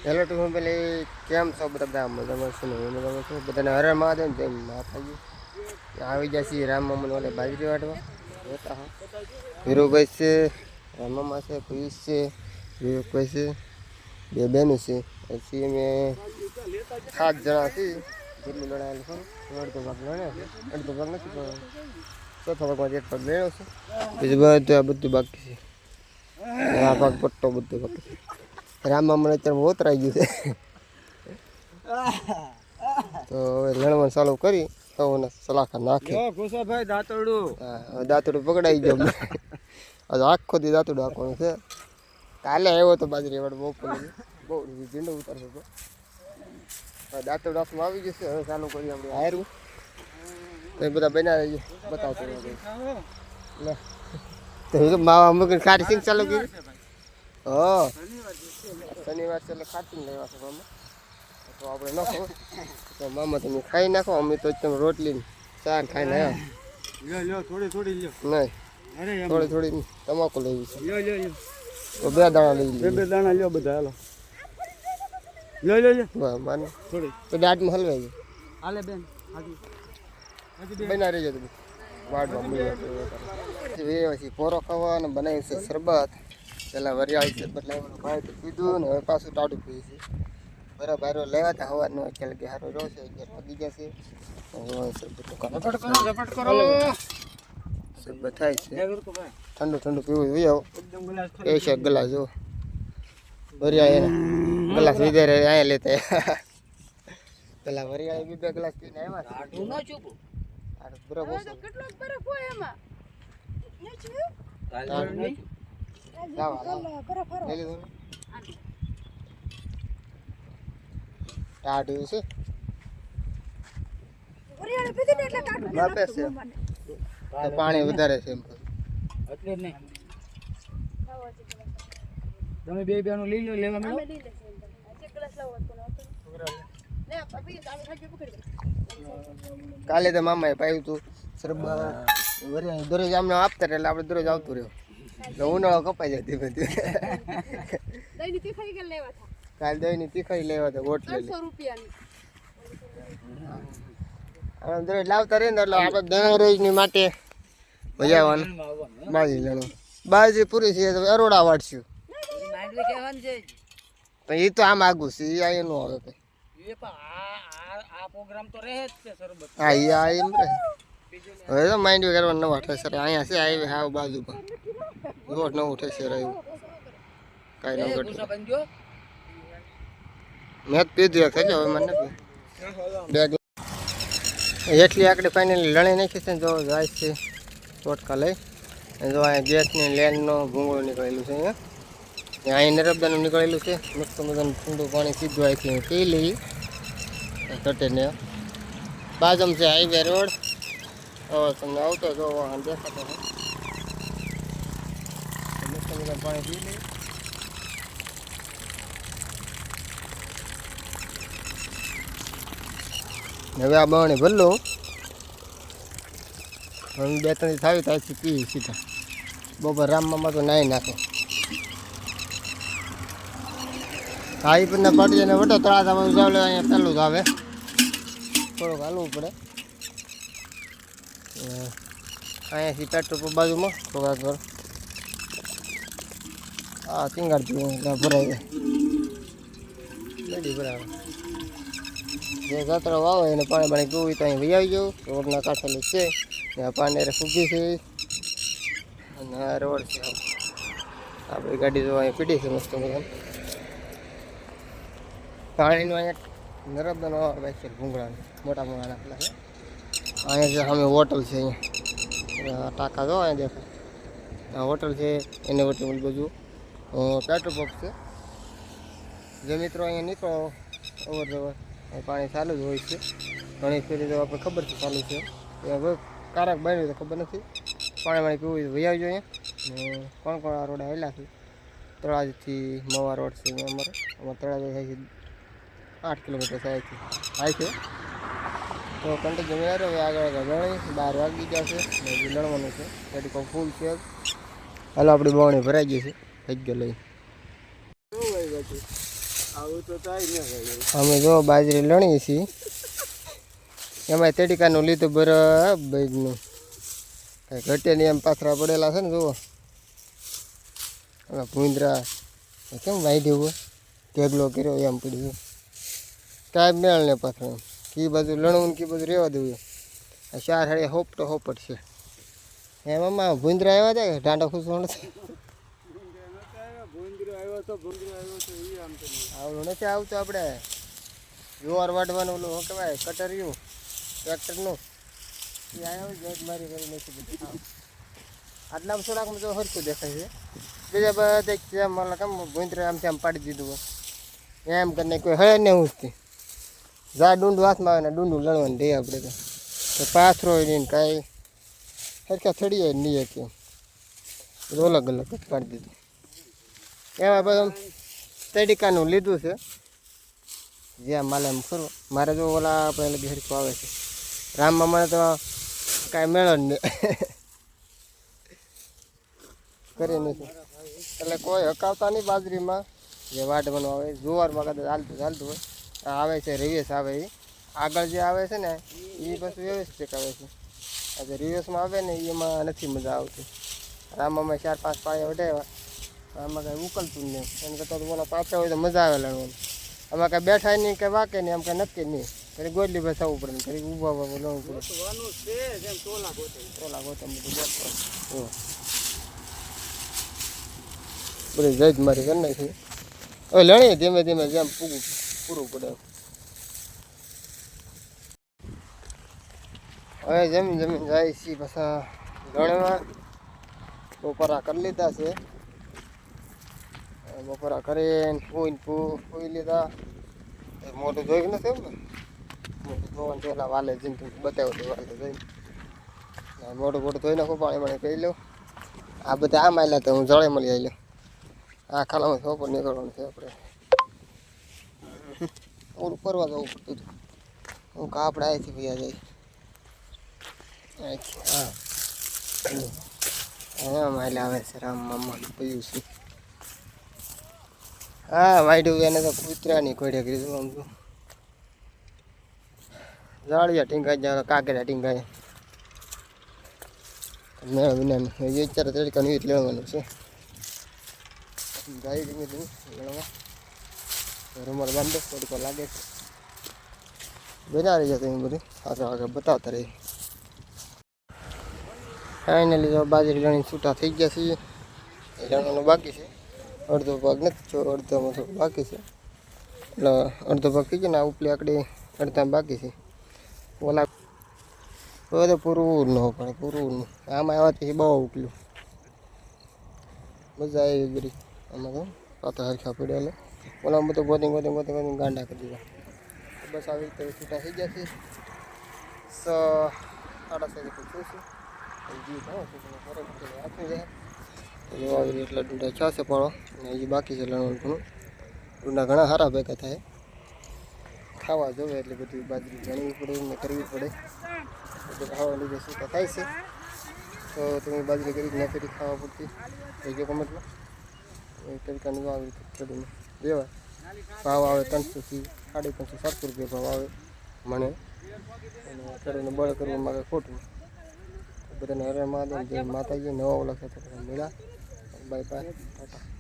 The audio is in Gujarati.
હેલો ટુ ફેમિલી, કેમ છો બધા? મજામાં છું ને? મજામાં છું. બધાને હરે મહાદેવ, જય માતાજી. આવી જાય છે રામ મામા ઓલે બાજરી વાટવા. જોતા હા, હીરુભાઈ છે, રામ મામા છે, પીસ છે, વિવેકભાઈ છે, બે બેનું છે. પછી અમે 7 જણા છીએ. જેટલું લડાયેલું ખરું અડધો ભાગ લડ્યો છે, અડધો ભાગ નથી પણ ચોથો ભાગમાં એક ભાગ લેવો છે. બીજું બધું બાકી છે. આ ભાગ પટ્ટો બધું બાકી છે. રામા મને અત્યારે ઓતરાઈ ગયું છે. તો હવે લણવાનું ચાલુ કરી તો સલાખા નાખે. ભાઈ દાંતરડું, હા, દાંતડું પકડાઈ ગયો. હવે આખો દી દાંતડું આપવાનું છે. કાલે આવ્યો તો બાજરી વાળો બહુ ઝીંડો ઉતારતો હતો. દાંતડું આપવામાં આવી જશે. હવે ચાલુ કરી આપણે હારું તો બધા બનાવી બતાવતો તો માવા મૂકીને ખારી સિંગ ચાલુ કરી. હા, શનિવાર છે એટલે ખાતી લેવા છે મામા. તો આપણે નાખો તો મામા તમે ખાઈ નાખો, અમે તો તમે રોટલી ચા ખાઈને આવ્યા. થોડી થોડી લ્યો. નહીં, થોડી થોડી તમાકુ લેવી છે. તો 2 દાણા લઈ લે. 2 દાણા લ્યો બધા. હાલો લ્યો. માને થોડી તો દાંતમાં હલવાઈ જાય. હાલે બેન, બના રહી જાય તમે વાડમાં પછી પોરો ખાવા અને બનાવી છે શરબત. પેલા વરિયાળી શરબત લાવવાનું ભાઈ તો પીધું ને હવે પાછું ટાઢું પીએ છે. બરાબર લેવા હતા હવાનું અત્યારે કે સારું રહેશે. અત્યારે પગી જશે શરબત થાય છે. ઠંડુ ઠંડુ પીવું જોઈએ. એ છે ગ્લાસ જો વરિયાળી ગ્લાસ લીધે અહીંયા લેતા પેલા વરિયાળી 2 ગ્લાસ પીને આવ્યા. બરાબર ટાઢું છે. પાણી વધારે છે એટલે જ નહીં. તમે 2 બેનું લઈ લો. લેવા મળો. કાલે તો મામાએ પાયું હતું શરબત વરિયાળી દરરોજ આમને આપતા એટલે આપણે દરરોજ આવતું રહ્યું. ઉનાળો કપાઈ જાય ધીમે ધીમે. કાલે દહીંની તીખાઈ લેવા હતા ગોટલી દરરોજ લાવતા રહીએ ને એટલે આપણે દરરોજની માટે ભજાવાનું બાજી લેવાનું. બાજી પૂરી છે તો અરોડા વાટશું. એ તો આમ આગું છે એ અહીં નો આવે કઈ. હા એ આ એમ રહે. હવે તો માઇન્ડ કરવાનું નવા ઠેસર અહીંયા છે આવી હાવ બાજુ પર રોડ નવું ઠેસર આવ્યું. કાંઈ ન ઘટે. મેં જ પીધું એક હજુ હવે મને નથી. 2 એટલી આકડી ફાઇનલી લણી નાખી છે ને જો જાય છે ચોટકા લઈ. જો અહીંયા ગેસની લેનનો ભૂંગળું નીકળેલું છે. અહીંયા અહીં નર્મદાનું નીકળેલું છે. મસ્ત મજાનું ઠંડુ પાણી સીધું અહીંથી પી લઈ તટેને. બાજુમ છે હાઈવે રોડ. હવે તમને આવતો જો દેખાતો હોય મસ્ત મજાનું પાણી પી લઈ. હવે આ બાવણી ભરલું હવે 2-3 થાવી ત્યાંથી પી સીધા. બપોર રામમાં તો નાહી નાખે. હાઈ પરના પાટીને વટો તળાતા બધું જાવ અહીંયા પહેલું જ આવે. થોડુંક હાલવું પડે. અહીંયાથી પેટ્રોલ પંપ બાજુમાં થોડાક ઘર હા ટીંગાડ ભરાઈ જાય રેડી બરાબર. જે જાત્રા વાવે એને પાણી પાણી પીવું તો અહીં વહી આવી જવું. રોડના કાંઠેલું છે ત્યાં પાણી ફૂગી છે અને આ રોડ છે. આપણી ગાડી તો અહીંયા પીડી છે મસ્ત મજા. પાણીનું અહીંયા નર્મદાનો છે ભૂંગળાનું મોટા મોટા નાખેલા છે. અહીંયા જે સામે હોટલ છે. અહીંયા ટાંકા જો અહીંયા દેખાય. આ હોટલ છે એને વચ્ચે બધું પેટ્રોલ પંપ છે. જે મિત્રો અહીંયા નીકળો અવર જવર પાણી ચાલુ જ હોય છે. ઘણી ફેરી તો આપણે ખબર છે ચાલુ છે. હવે કારક બન્યું તો ખબર નથી. પાણી પીવું તો વહી આવજો અહીંયા. ને કોણ કોણ આ રોડ આવેલા છે તળાજથી મવા રોડ છે અમારે. અમારે તળાજ થાય છે 8 કિલોમીટર થાય છે તો કન્ટિન્યુ જમી હવે આગળ ગણી 12 વાગી જશે ને લણવાનું છે. ગાડી ફૂલ છે. હાલો આપણી બાવણી ભરાઈ ગઈ છે. થઈ ગયો લઈ આવું તો થાય ને અમે જો બાજરી લણીએ છીએ એમાં તેડીકાનું લીધું બરાબરનું કાંઈ ઘટે નહીં એમ પાથરા પડેલા છે ને જુઓ હવે ભૂંદરા કેમ વાઢ્યું હોય ઢેગલો કર્યો એમ પડ્યું કાંઈ મેળ ને પાથરા એમ કી બાજુ લણવું ને કી બાજુ રહેવા દેવું આ 4 હાડે હોપટો હોપટ છે એમાં ભૂંદરા આવ્યા હતા કે ઢાંડા ખુશવા નથી આવડું નથી આવતું આપણે જુવાર વાઢવાનું ઓલું શું કહેવાય કટરિયું ટ્રેક્ટરનું એ આવ્યો જજ મારી કરી નથી બધું આટલામાં થોડાકમાં તો સરખું દેખાય છે બીજા બધા જેમ મને કેમ ભૂંદરા આમથી આમ પાડી દીધું હોય એમ કરીને કોઈ હળે ને ઊંચતી જા ડુંડું હાથમાં આવે ને ડુંડું લણવાનું દે આપણે તો પાથરો નહીં કાંઈ સરખા થડીએ નહીં કે બધું અલગ અલગ જ પાડી દીધું એમાં બધું તડીકાનું લીધું છે જ્યાં માલે એમ ખરું મારે જો ઓલા આપણે લગી સરખું આવે છે રામમાં મને તો કાંઈ મેળો જ નહીં કરી નથી એટલે કોઈ હકાવતા નહીં બાજરીમાં જે વાઢવાનું આવે જુવારમાં કદાચ ચાલતું હોય આવે છે રિવેસ આવે એ આગળ જે આવે છે ને એ પાછું વ્યવસ્થિત આવે છે આ જે રિવેસમાં આવે ને એમાં નથી મજા આવતી આમાં 4-5 પાયા વઢાવ્યા આમાં કાંઈ ઉકલતું જ નહીં એને કરતાં બોલા પાછા હોય તો મજા આવે લણવાનું આમાં કાંઈ બેઠાય નહીં કે વાકે નહીં આમ કાંઈ નક્કી નહીં કરી ગોડલી ભાઈ થવું પડે કરી ઊભા લણવું પડે ટોલા ગોતમ બધું બધી જજ મારી કરી નાખી હવે લણીએ ધીમે ધીમે જેમ પૂરું પડે હવે જમીન જાય છે પાછા લણવા બપોરા કરી લીધા છે બપોરા કરીને ફૂઈ લીધા મોટું જોઈ નથી એમ ને મોટું ધોવાનું પહેલાં વાલે જઈને બતાવ્યું હતું વાલે જઈને મોટું ધોઈ નાખું પાણી કહી લઉં આ બધા આમ આવેલા તો હું જળે મળી આવી આ ખાલામાં સોપર નીકળવાનું છે આપણે ઓલું ફરવા જવું પડતું હતું હું આપણે અહીંથી ભૈયા જાય હા માઇલ આવે છે રામ મામા પીયું છે હા વાઈડું એને તો કૂતરાની કોડે કરી દઉં આમ તો જાળિયા ટીંગાઈ જાય કાકેરા ટીંગાય મેળ વિનાનું એ અત્યારે તડકાનું એ જ લેવાનું છે ગાય ધીમે ધીમે લેવા રૂમાલ બાંધો તડકો લાગે છે બધા રહી જતા બધું આગળ આગળ બતાવતા રહી ફાઇનલી તો બાજરી લણી છૂટા થઈ ગયા છીએ એ લણવાનું બાકી છે અડધો ભાગ નથી જો અડધામાં થોડું બાકી છે એટલે અડધો ભાગ થઈ ગયો ને ઉપલી આકડી અડધામાં બાકી છે ઓલા બધું પૂરું ન પડે પૂરું નહીં આમાં આવવાથી બહુ ઉકલ્યું મજા આવી બધી આમાં તો પાતા હરખા પડ્યા એટલે ઓલામાં બધું ગોતી ગાંડા કરી દીધા બસ આવી રીતે છૂટા થઈ ગયા છે 6:30 પૂછું છું એટલા ડુંડા ચાસે પાડો અને હજી બાકી છે લણવાનું ઘણું ડુંડા ઘણા સારા ભેગા થાય ખાવા જોવે એટલે બધી બાજરી ગણવી પડે ને કરવી પડે બધું ખાવા લીધે શું થાય છે તો તમે બાજરી કરી ના કરી ખાવા પડતી થઈ ગયો કમેન્ટમાં એ તરીકાની આવી રીતે ખેડૂને લેવા ભાવ આવે 300 થી 350 700 રૂપિયા ભાવ આવે મને અને ખેડૂને બળ કરવું માગે ખોટું બધાને હરે મહાદેવ જય માતાજી નવા ઓલા સાથે મળ્યા બાય બાય ટાટા